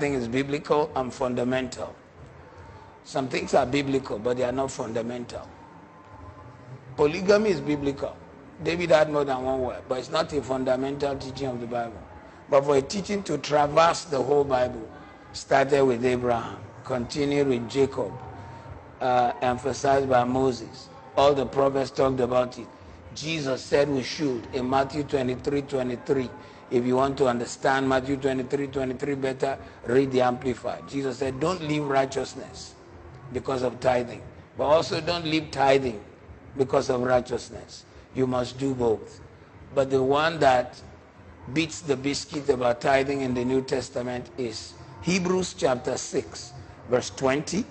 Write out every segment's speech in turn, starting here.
Thing is biblical and fundamental. Some things are biblical, but they are not fundamental. Polygamy is biblical. David had more than one wife, but it's not a fundamental teaching of the Bible. But for a teaching to traverse the whole Bible, started with Abraham, continued with Jacob, emphasized by Moses. All the prophets talked about it. Jesus said we should in Matthew 23:23. If you want to understand Matthew 23:23 better, read the Amplify. Jesus said, don't leave righteousness because of tithing, but also don't leave tithing because of righteousness. You must do both. But the one that beats the biscuit about tithing in the New Testament is Hebrews chapter 6, verse 20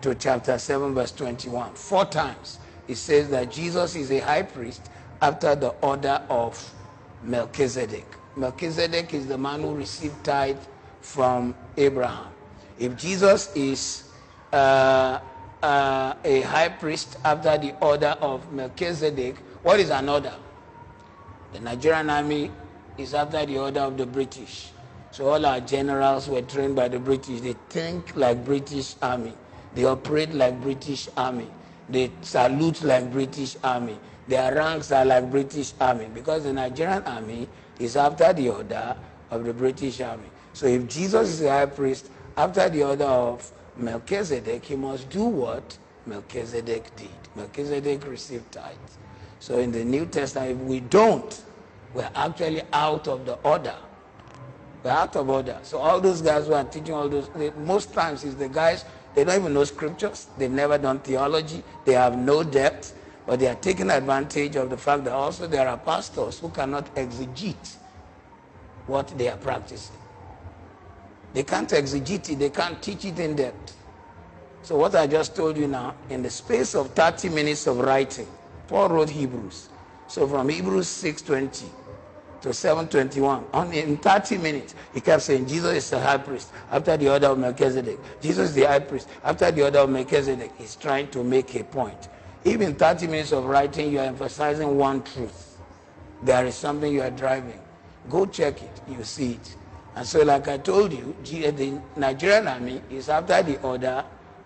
to chapter 7, verse 21. 4 times it says that Jesus is a high priest after the order of Melchizedek. Melchizedek is the man who received tithe from Abraham. If Jesus is a high priest after the order of Melchizedek, what is an order? The Nigerian army is after the order of the British. So all our generals were trained by the British. They think like British army. They operate like British army. They salute like British army. Their ranks are like British army, because the Nigerian army is after the order of the British army. So if Jesus is a high priest after the order of Melchizedek, he must do what Melchizedek did. Melchizedek received tithes. So in the New Testament, if we don't, we're actually out of the order. We're out of order. So all those guys who are teaching all those, most times is the guys, they don't even know scriptures. They've never done theology. They have no depth. But they are taking advantage of the fact that also there are pastors who cannot exegete what they are practicing. They can't exegete it. They can't teach it in depth. So what I just told you now, in the space of 30 minutes of writing, Paul wrote Hebrews. So from Hebrews 6:20 to 7:21, in 30 minutes, he kept saying Jesus is the high priest after the order of Melchizedek. Jesus is the high priest after the order of Melchizedek. He's trying to make a point. Even 30 minutes of writing, you are emphasizing one truth. There is something you are driving. Go check it. You see it. And so like I told you, the Nigerian army is after the order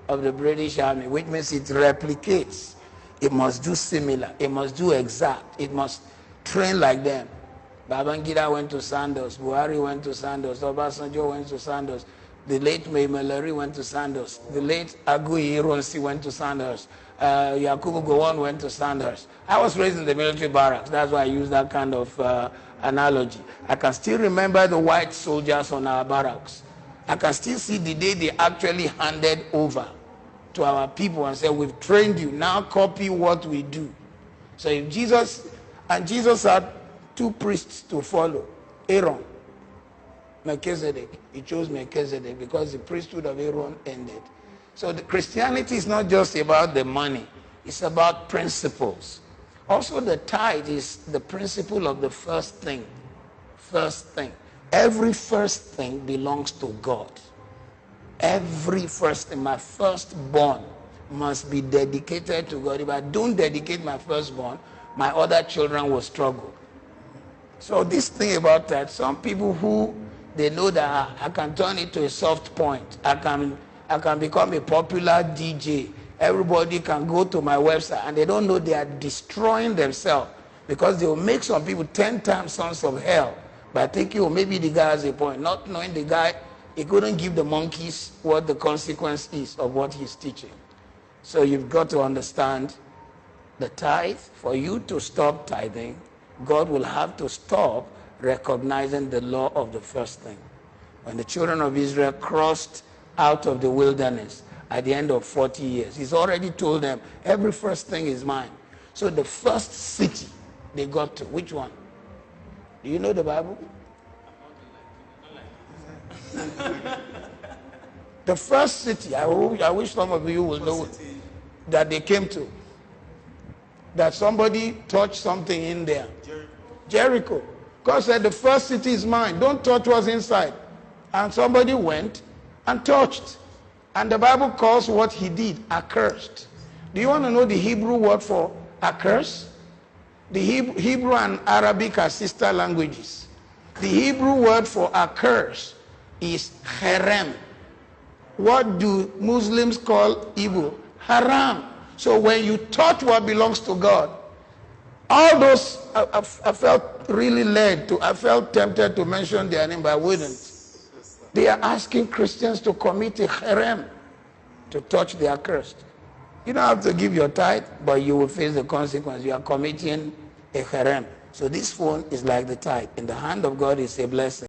of the British army, which means it replicates. It must do similar. It must do exact. It must train like them. Babangida went to Sandos. Buhari went to Sandos. Obasanjo went to Sandos. The late Maimalari went to Sandos. The late Agui Ironsi went to Sandos. Yakubu Gowon went to Sandhurst. I was raised in the military barracks. That's why I use that kind of analogy. I can still remember the white soldiers on our barracks. I can still see the day they actually handed over to our people and said, we've trained you, now copy what we do. So if Jesus had 2 priests to follow, Aaron, Melchizedek, he chose Melchizedek because the priesthood of Aaron ended. So the Christianity is not just about the money. It's about principles. Also, the tithe is the principle of the first thing. First thing. Every first thing belongs to God. Every first thing. My firstborn must be dedicated to God. If I don't dedicate my firstborn, my other children will struggle. So this thing about that, some people who, they know that I can turn it to a soft point. I can become a popular DJ. Everybody can go to my website, and they don't know they are destroying themselves, because they will make some people 10 times sons of hell by thinking, oh, maybe the guy has a point, not knowing the guy, he couldn't give the monkeys what the consequence is of what he's teaching. So you've got to understand the tithe. For you to stop tithing, God will have to stop recognizing the law of the first thing. When the children of Israel crossed out of the wilderness at the end of 40 years, he's already told them every first thing is mine. So the first city they got to, which one? Do you know the Bible? The first city, I wish some of you will know that they came to, that somebody touched something in there. Jericho. God said the first city is mine, don't touch what's inside. And somebody went and touched. And the Bible calls what he did accursed. Do you want to know the Hebrew word for accursed? The Hebrew and Arabic are sister languages. The Hebrew word for accursed is haram. What do Muslims call evil? Haram. So when you touch what belongs to God, all those, I felt really I felt tempted to mention their name, but I wouldn't. They are asking Christians to commit a haram, to touch their cursed. You don't have to give your tithe, but you will face the consequence. You are committing a haram. So this phone is like the tithe. In the hand of God is a blessing.